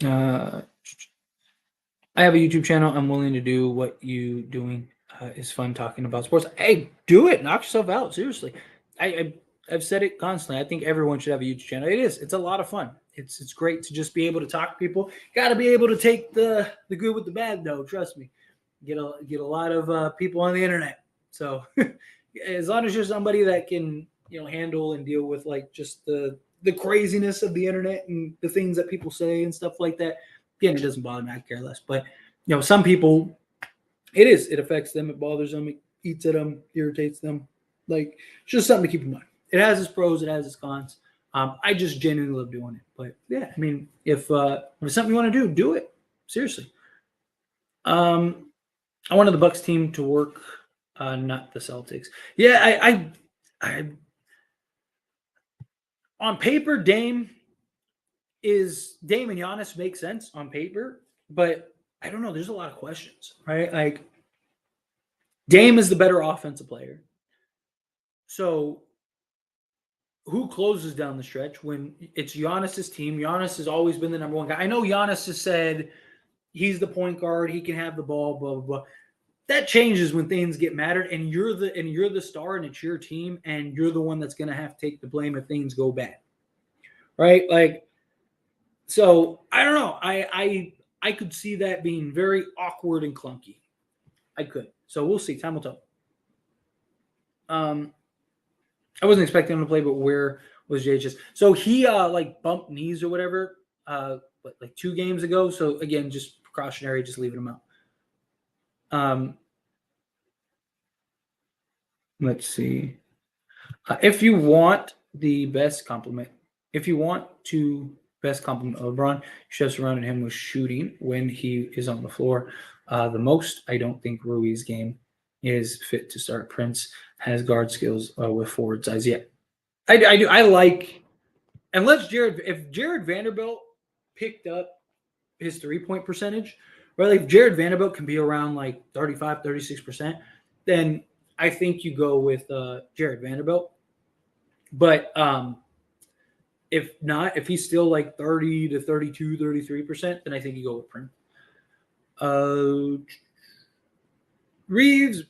uh, I have a YouTube channel. I'm willing to do what you doing. Is fun talking about sports. Hey, do it. Knock yourself out. Seriously. I I've said it constantly. I think everyone should have a YouTube channel. It is. It's a lot of fun. It's great to just be able to talk to people. Got to be able to take the good with the bad, though. Trust me. Get a lot of people on the internet. So as long as you're somebody that can handle and deal with like just the craziness of the internet and the things that people say and stuff like that. Again, it doesn't bother me. I care less. But some people, it affects them. It bothers them. It eats at them. Irritates them. Like it's just something to keep in mind. It has its pros. It has its cons. I just genuinely love doing it. But yeah, I mean, if it's something you want to do it. Seriously. I wanted the Bucks team to work, not the Celtics. Yeah, I on paper, Dame and Giannis make sense on paper, but I don't know. There's a lot of questions, right? Like Dame is the better offensive player. So who closes down the stretch when it's Giannis's team? Giannis has always been the number one guy. I know Giannis has said he's the point guard, he can have the ball, blah blah blah. That changes when things get mattered, and you're the star, and it's your team, and you're the one that's going to have to take the blame if things go bad, right? Like, so I don't know. I could see that being very awkward and clunky. I could. So we'll see. Time will tell. Um, I wasn't expecting him to play, but where was JHS? So he like bumped knees or whatever, like 2 games ago. So again, just precautionary, just leaving him out. Let's see. If you want the best compliment, if you want to best compliment of LeBron, you should have surrounded him with shooting when he is on the floor. The most, I don't think Rui's game is fit to start. Prince has guard skills with forward size. Yeah, I do. I like, unless if Jared Vanderbilt picked up his 3-point percentage, right? Like if Jared Vanderbilt can be around like 35, 36%, then I think you go with Jared Vanderbilt. But if not, if he's still like 30 to 32, 33%, then I think you go with Prim. Reeves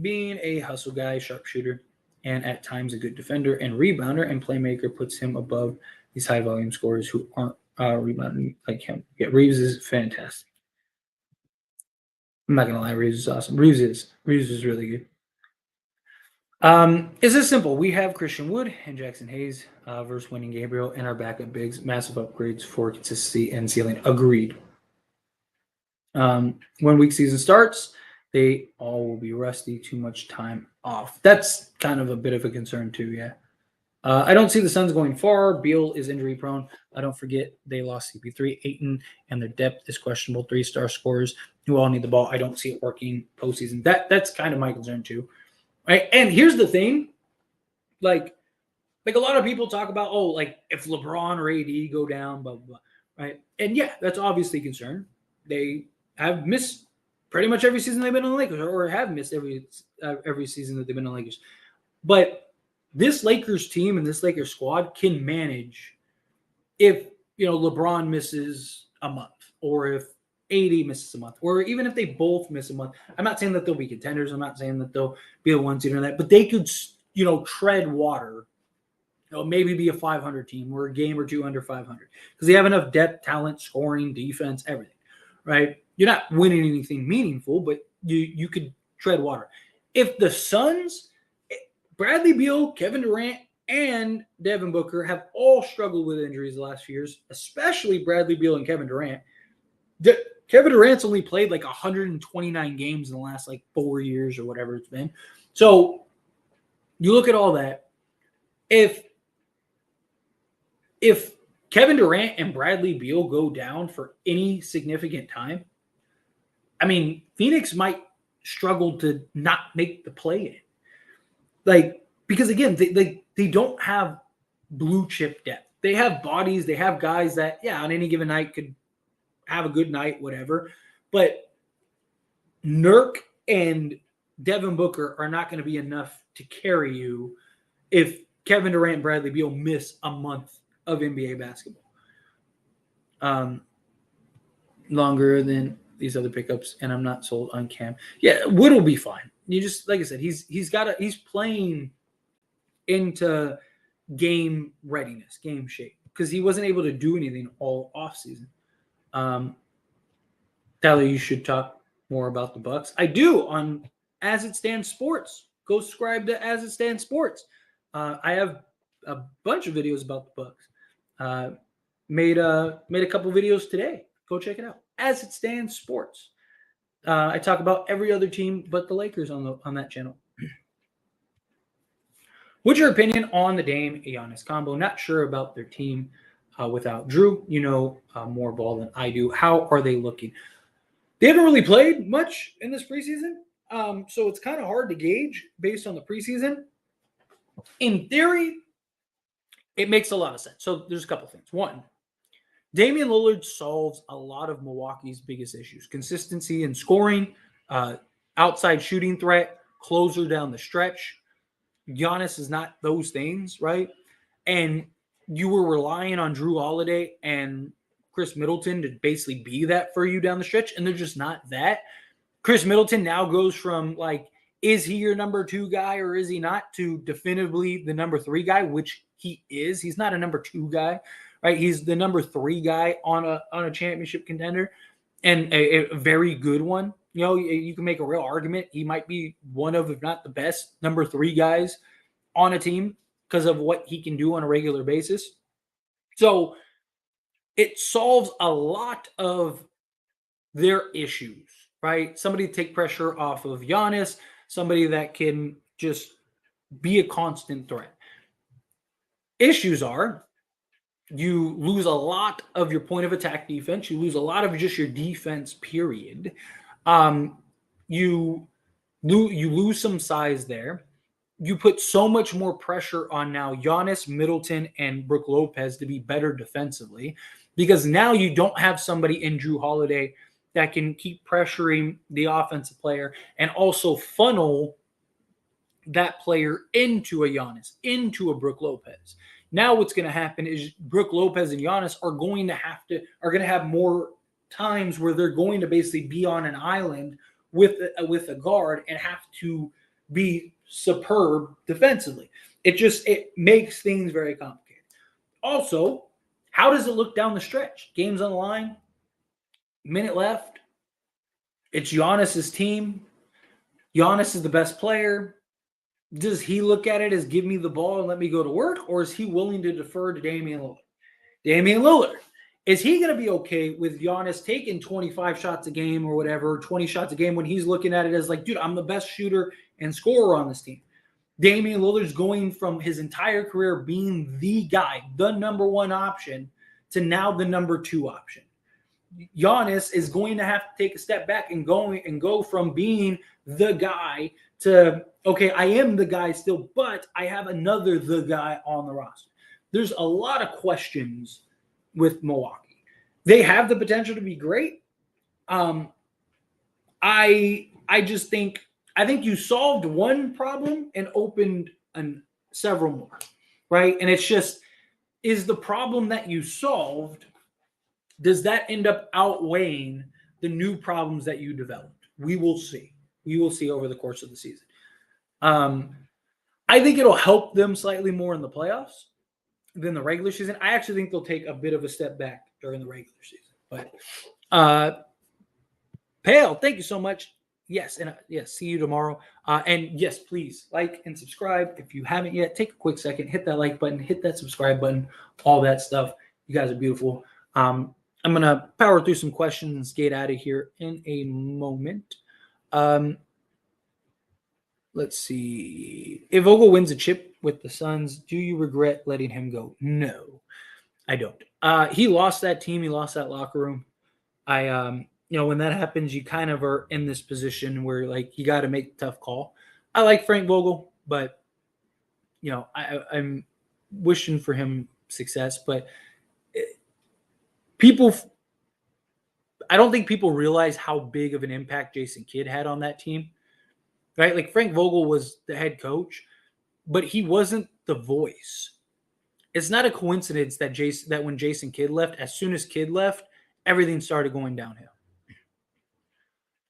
being a hustle guy, sharpshooter, and at times a good defender and rebounder and playmaker puts him above these high volume scorers who aren't rebounding like him. Yeah, Reeves is fantastic. I'm not gonna lie, Reeves is awesome. Reeves is really good. It's this simple. We have Christian Wood and Jackson Hayes versus winning Gabriel and our backup bigs. Massive upgrades for consistency and ceiling. Agreed. When week season starts, they all will be rusty. Too much time off. That's kind of a bit of a concern too. Yeah. I don't see the Suns going far. Beal is injury prone. I don't forget they lost CP3, Ayton, and their depth is questionable. 3-star scorers who all need the ball. I don't see it working postseason. That's kind of my concern too. Right. And here's the thing. Like a lot of people talk about, oh, like if LeBron or AD go down, blah, blah, blah. Right. And yeah, that's obviously a concern. They have missed pretty much every season they've been on the Lakers, or have missed every season that they've been on the Lakers. But this Lakers team and this Lakers squad can manage if LeBron misses a month, or if AD misses a month, or even if they both miss a month. I'm not saying that they'll be contenders. I'm not saying that they'll be a 1 seed or that, but they could tread water. Maybe be a 500 team or a game or two under 500 because they have enough depth, talent, scoring, defense, everything. Right? You're not winning anything meaningful, but you could tread water. If the Suns, Bradley Beal, Kevin Durant, and Devin Booker have all struggled with injuries the last few years, especially Bradley Beal and Kevin Durant. Kevin Durant's only played like 129 games in the last like 4 years or whatever it's been. So you look at all that. If Kevin Durant and Bradley Beal go down for any significant time, I mean, Phoenix might struggle to not make the play-in. Like, because again, they don't have blue chip depth. They have bodies. They have guys that, yeah, on any given night could have a good night, whatever. But Nurk and Devin Booker are not going to be enough to carry you if Kevin Durant and Bradley Beal miss a month of NBA basketball. Longer than these other pickups, and I'm not sold on Cam. Yeah, Wood will be fine. You just, like I said, he's playing into game readiness, game shape, because he wasn't able to do anything all offseason. Tyler, you should talk more about the Bucks. I do on As It Stands Sports. Go subscribe to As It Stands Sports. I have a bunch of videos about the Bucks. Made a couple videos today. Go check it out. As It Stands Sports. I talk about every other team but the Lakers on that channel. What's your opinion on the Dame Giannis combo? Not sure about their team without Drew. You know more ball than I do. How are they looking? They haven't really played much in this preseason, so it's kind of hard to gauge based on the preseason. In theory, it makes a lot of sense. So there's a couple things. One, Damian Lillard solves a lot of Milwaukee's biggest issues. Consistency in scoring, outside shooting threat, closer down the stretch. Giannis is not those things, right? And you were relying on Drew Holiday and Chris Middleton to basically be that for you down the stretch, and they're just not that. Chris Middleton now goes from, like, is he your number 2 guy or is he not, to definitively the number 3 guy, which he is. He's not a number 2 guy, right? He's the number 3 guy on a championship contender, and a very good one. You know, you can make a real argument. He might be one of, if not the best, number 3 guys on a team because of what he can do on a regular basis. So it solves a lot of their issues, right? Somebody to take pressure off of Giannis, somebody that can just be a constant threat. Issues are you lose a lot of your point of attack defense. You lose a lot of just your defense, period. You lose some size there. You put so much more pressure on now Giannis, Middleton, and Brook Lopez to be better defensively, because now you don't have somebody in Drew Holiday that can keep pressuring the offensive player and also funnel that player into a Giannis, into a Brook Lopez. Now what's going to happen is Brook Lopez and Giannis are going to have more times where they're going to basically be on an island with a guard and have to be superb defensively. It makes things very complicated. Also, how does it look down the stretch? Game's on the line, minute left. It's Giannis's team. Giannis is the best player. Does he look at it as give me the ball and let me go to work, or is he willing to defer to Damian Lillard? Damian Lillard, is he going to be okay with Giannis taking 25 shots a game or whatever, 20 shots a game, when he's looking at it as like, dude, I'm the best shooter and scorer on this team? Damian Lillard's going from his entire career being the guy, the number 1 option, to now the number 2 option. Giannis is going to have to take a step back and go from being the guy to, okay, I am the guy still, but I have another the guy on the roster. There's a lot of questions with Milwaukee. They have the potential to be great. I think you solved one problem and opened several more, right? And it's just, is the problem that you solved, does that end up outweighing the new problems that you developed? We will see. We will see over the course of the season. I think it'll help them slightly more in the playoffs than the regular season. I actually think they'll take a bit of a step back during the regular season. But Pale, thank you so much. Yes, and yes, see you tomorrow. And yes, please like and subscribe if you haven't yet. Take a quick second, hit that like button, hit that subscribe button, all that stuff. You guys are beautiful. I'm gonna power through some questions, get out of here in a moment. Let's see. If Vogel wins a chip with the Suns, do you regret letting him go? No, I don't. He lost that team. He lost that locker room. When that happens, you kind of are in this position where, like, you got to make a tough call. I like Frank Vogel, but, I'm wishing for him success. But I don't think people realize how big of an impact Jason Kidd had on that team. right? Like Frank Vogel was the head coach, but he wasn't the voice. It's not a coincidence that when Jason Kidd left, as soon as Kidd left, everything started going downhill.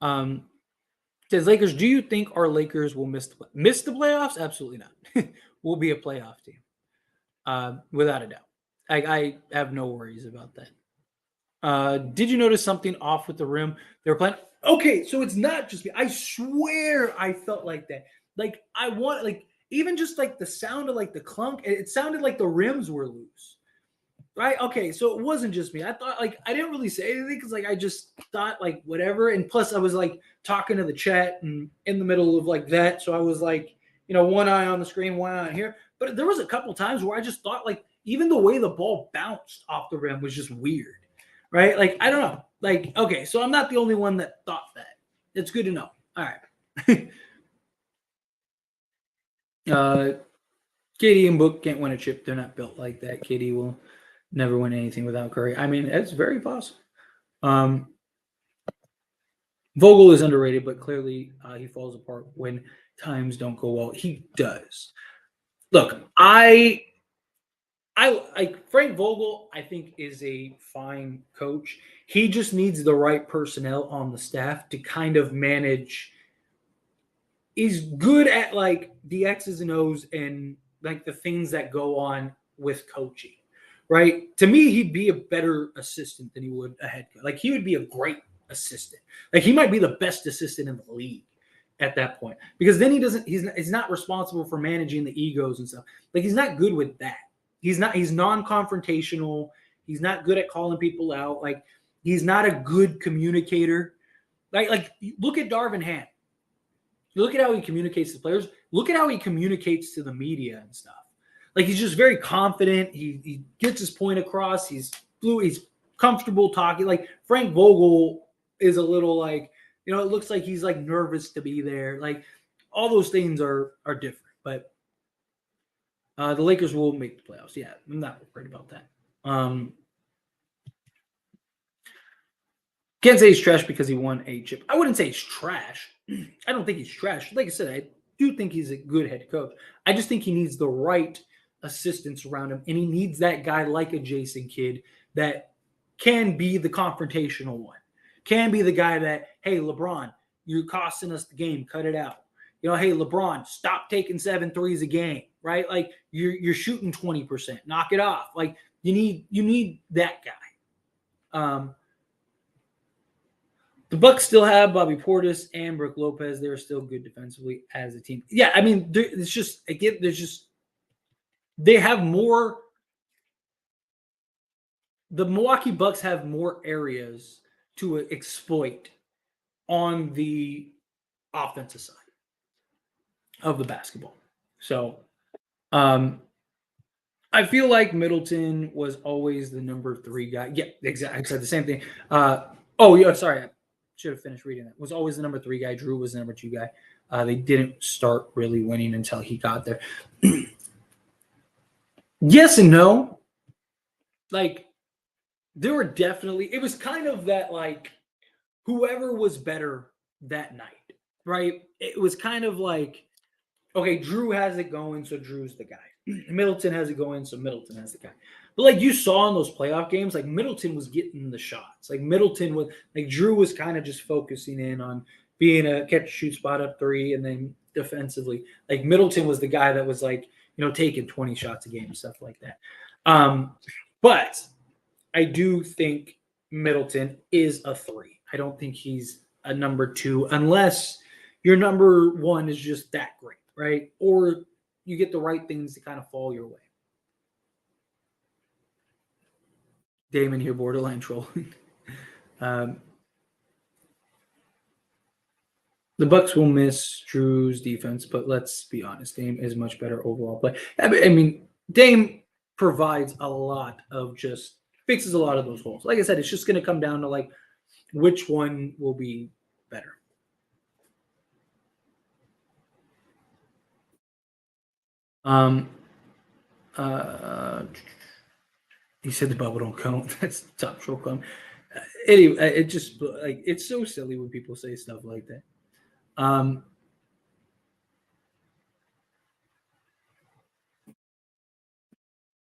Um, says Lakers, do you think our Lakers will miss the playoffs? Absolutely not. We'll be a playoff team, without a doubt. I have no worries about that. Did you notice something off with the rim? They were playing. Okay, so it's not just me. I swear I felt like that. Like I want like even just like the sound of like the clunk. It sounded like the rims were loose. Right? Okay, so it wasn't just me. I thought like I didn't really say anything because like I just thought like whatever. And plus I was like talking to the chat and in the middle of like that. So I was like, one eye on the screen, one eye on here. But there was a couple times where I just thought like even the way the ball bounced off the rim was just weird. Right? Like, I don't know. Like, okay, so I'm not the only one that thought that. It's good to know. All right. KD and Book can't win a chip. They're not built like that. KD will never win anything without Curry. I mean, it's very possible. Vogel is underrated, but clearly he falls apart when times don't go well. He does. Look, I like Frank Vogel, I think is a fine coach. He just needs the right personnel on the staff to kind of manage. He's good at like the X's and O's and like the things that go on with coaching, right? To me, he'd be a better assistant than he would a head coach. Like he would be a great assistant. Like he might be the best assistant in the league at that point because then he's not responsible for managing the egos and stuff. Like he's not good with that. He's non-confrontational. He's not good at calling people out. Like he's not a good communicator. Like look at Darvin Ham. Look at how he communicates to players. Look at how he communicates to the media and stuff. Like he's just very confident. He gets his point across. He's comfortable talking. Like Frank Vogel is a little like, it looks like he's like nervous to be there. Like all those things are different. But the Lakers will make the playoffs. Yeah, I'm not worried about that. Can't say he's trash because he won a chip. I wouldn't say he's trash. I don't think he's trash. Like I said, I do think he's a good head coach. I just think he needs the right assistants around him, and he needs that guy like a Jason Kidd that can be the confrontational one, can be the guy that, hey, LeBron, you're costing us the game, cut it out. Hey, LeBron, stop taking 7 threes a game, right? Like you're shooting 20%, knock it off. Like you need that guy. The Bucks still have Bobby Portis and Brook Lopez. They're still good defensively as a team. Yeah, I mean, it's just again, they have more. The Milwaukee Bucks have more areas to exploit on the offensive side of the basketball. So, I feel like Middleton was always the number 3 guy. Yeah, exactly. I said the same thing. Oh, yeah, sorry. I should have finished reading that. Was always the number 3 guy. Drew was the number 2 guy. They didn't start really winning until he got there. Yes and no. Like, there were definitely, it was kind of that, like, whoever was better that night, right? It was kind of like, okay, Drew has it going, so Drew's the guy. Middleton has it going, so Middleton has the guy. But like you saw in those playoff games, like Middleton was getting the shots. Like Middleton was, like Drew was kind of just focusing in on being a catch shoot spot up 3 and then defensively. Like Middleton was the guy that was like, taking 20 shots a game and stuff like that. But I do think Middleton is a 3. I don't think he's a number 2 unless your number 1 is just that great, right? Or you get the right things to kind of fall your way. Damon here, borderline trolling. The Bucks will miss Drew's defense, but let's be honest, Dame is much better overall play. I mean, Dame provides a lot of just fixes a lot of those holes. Like I said, it's just going to come down to like which one will be better. He said the bubble don't count. That's top troll come. Anyway, it just like it's so silly when people say stuff like that.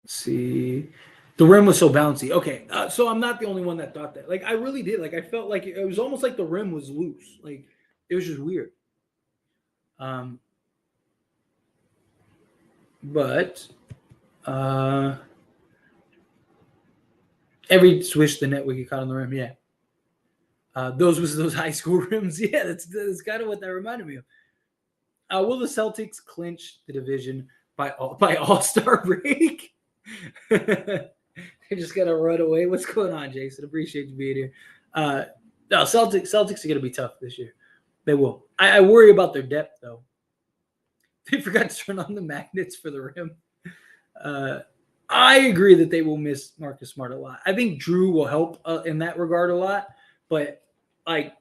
Let's see. The rim was so bouncy. Okay, so I'm not the only one that thought that. Like, I really did. Like, I felt like it was almost like the rim was loose. Like, it was just weird. Um, but every swish the net we get caught on the rim, yeah. Those high school rims, yeah. That's kind of what that reminded me of. Will the Celtics clinch the division by All-Star break? They're just gonna run away. What's going on, Jason? Appreciate you being here. No, Celtics are gonna be tough this year. They will. I worry about their depth though. They forgot to turn on the magnets for the rim. I agree that they will miss Marcus Smart a lot. I think Drew will help in that regard a lot, but like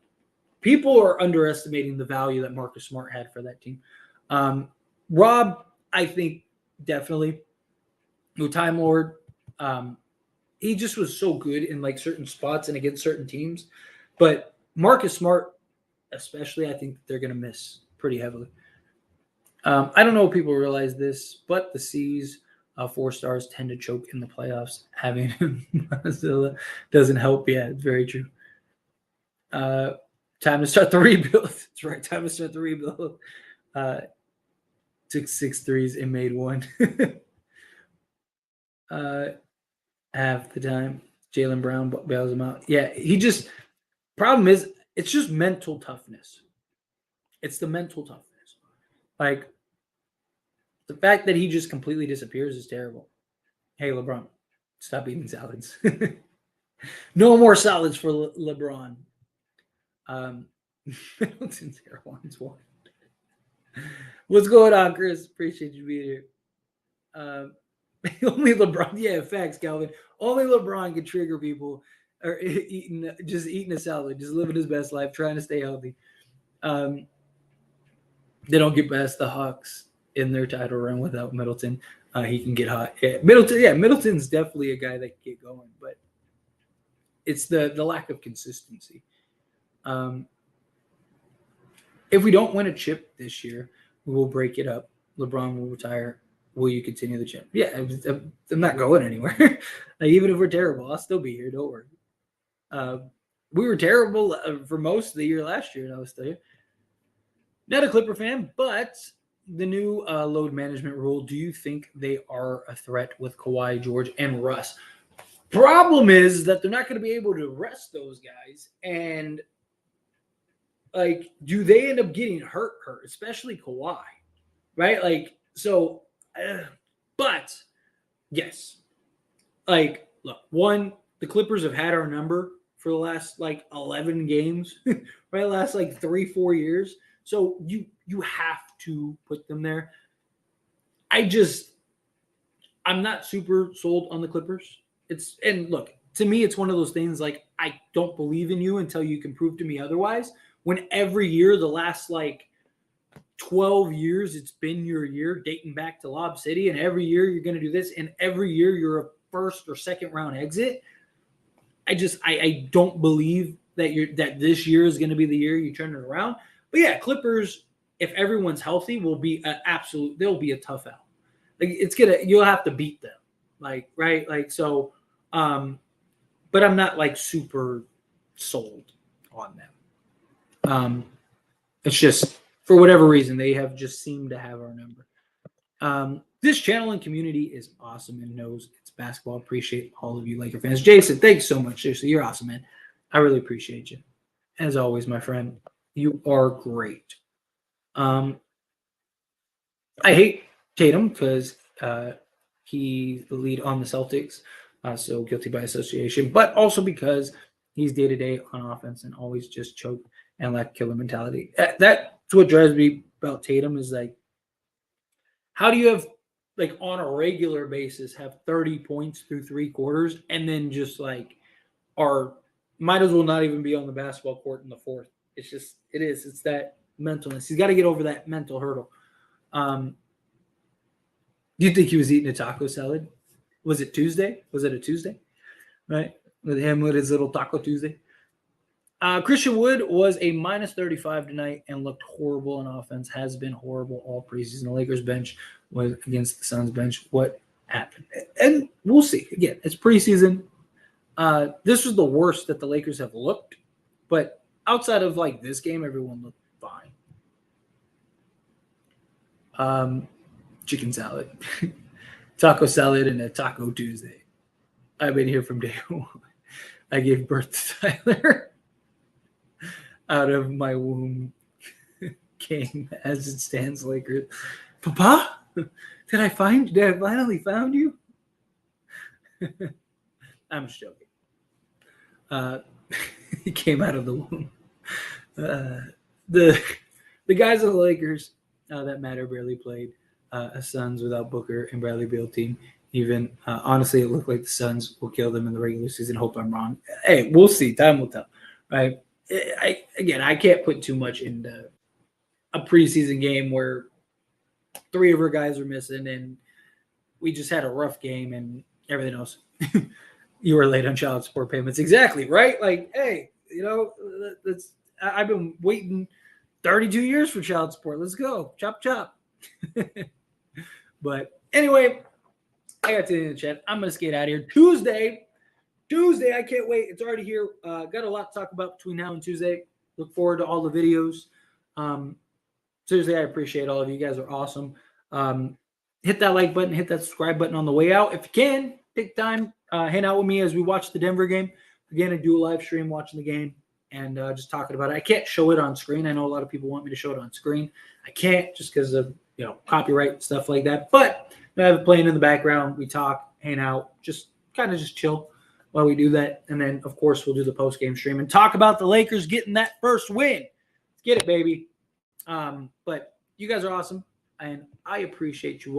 people are underestimating the value that Marcus Smart had for that team. Rob, I think definitely. No Time Lord, he just was so good in like certain spots and against certain teams. But Marcus Smart, especially, I think they're going to miss pretty heavily. I don't know if people realize this, but the C's 4 stars tend to choke in the playoffs. Having him doesn't help. Yeah, it's very true. Time to start the rebuild. It's right. Time to start the rebuild. Took 6 threes and made 1. Half the time. Jaylen Brown bails him out. Yeah, problem is, it's just mental toughness. It's the mental toughness. Like, the fact that he just completely disappears is terrible. Hey, LeBron, stop eating salads. No more salads for LeBron. Middleton's hairline's one. What's going on, Chris? Appreciate you being here. Only LeBron. Yeah, facts, Calvin. Only LeBron can trigger people or eating a salad, just living his best life, trying to stay healthy. They don't get past the Hawks in their title run without Middleton. He can get hot. Yeah, Middleton's definitely a guy that can get going, but it's the lack of consistency. If we don't win a chip this year, we will break it up. LeBron will retire. Will you continue the chip? Yeah, I'm not going anywhere. Like, even if we're terrible, I'll still be here. Don't worry. We were terrible for most of the year last year, and I was still here. Not a Clipper fan, but the new load management rule, do you think they are a threat with Kawhi, George, and Russ? Problem is that they're not going to be able to rest those guys. And, like, do they end up getting hurt, especially Kawhi, right? Like, so, but, yes. Like, look, one, the Clippers have had our number for the last, like, 11 games, right? Last, like, 3-4 years. So you have to put them there. I'm not super sold on the Clippers. And look, to me, it's one of those things like I don't believe in you until you can prove to me otherwise. When every year, the last like 12 years, it's been your year dating back to Lob City, and every year you're going to do this, and every year you're a first or second round exit. I don't believe that this year is going to be the year you turn it around. But yeah, Clippers, if everyone's healthy, will be they'll be a tough out. Like you'll have to beat them. Like, right? Like, so, but I'm not like super sold on them. It's just for whatever reason, they have just seemed to have our number. This channel and community is awesome and knows it's basketball. Appreciate all of you Laker fans. Jason, thanks so much. Seriously, you're awesome, man. I really appreciate you. As always, my friend. You are great. I hate Tatum because he's the lead on the Celtics, so guilty by association, but also because he's day-to-day on offense and always just choke and lack killer mentality. That's what drives me about Tatum is like, how do you have, like, on a regular basis, have 30 points through 3 quarters and then just, like, might as well not even be on the basketball court in the fourth? It's that mentalness. He's got to get over that mental hurdle. Do you think he was eating a taco salad? Was it Tuesday? Was it a Tuesday? Right? With his little Taco Tuesday. Christian Wood was a minus 35 tonight and looked horrible on offense. Has been horrible all preseason. The Lakers bench was against the Suns bench. What happen. And we'll see. Again, it's preseason. This was the worst that the Lakers have looked, but outside of like this game, everyone looked fine. Chicken salad, taco salad, and a Taco Tuesday. I've been here from day one. I gave birth to Tyler. Out of my womb came, as it stands, Lakers. Papa, did I finally found you? I'm just joking. He came out of the womb. The guys of the Lakers that matter barely played. A Suns without Booker and Bradley Beal team. Even honestly, it looked like the Suns will kill them in the regular season. Hope I'm wrong. Hey, we'll see. Time will tell. Right? I can't put too much into a preseason game where 3 of our guys are missing and we just had a rough game and everything else. You were late on child support payments. Exactly, right? Like, hey, I've been waiting 32 years for child support. Let's go. Chop, chop. But anyway, I got to the end of the chat. I'm going to skate out of here. Tuesday, I can't wait. It's already here. Got a lot to talk about between now and Tuesday. Look forward to all the videos. Seriously, I appreciate all of you. You guys are awesome. Hit that like button, hit that subscribe button on the way out. If you can, take time, hang out with me as we watch the Denver game. Again, I do a live stream watching the game and just talking about it. I can't show it on screen. I know a lot of people want me to show it on screen. I can't just because of copyright stuff like that. But I have it playing in the background. We talk, hang out, just kind of just chill while we do that. And then, of course, we'll do the post-game stream and talk about the Lakers getting that first win. Let's get it, baby. But you guys are awesome, and I appreciate you all.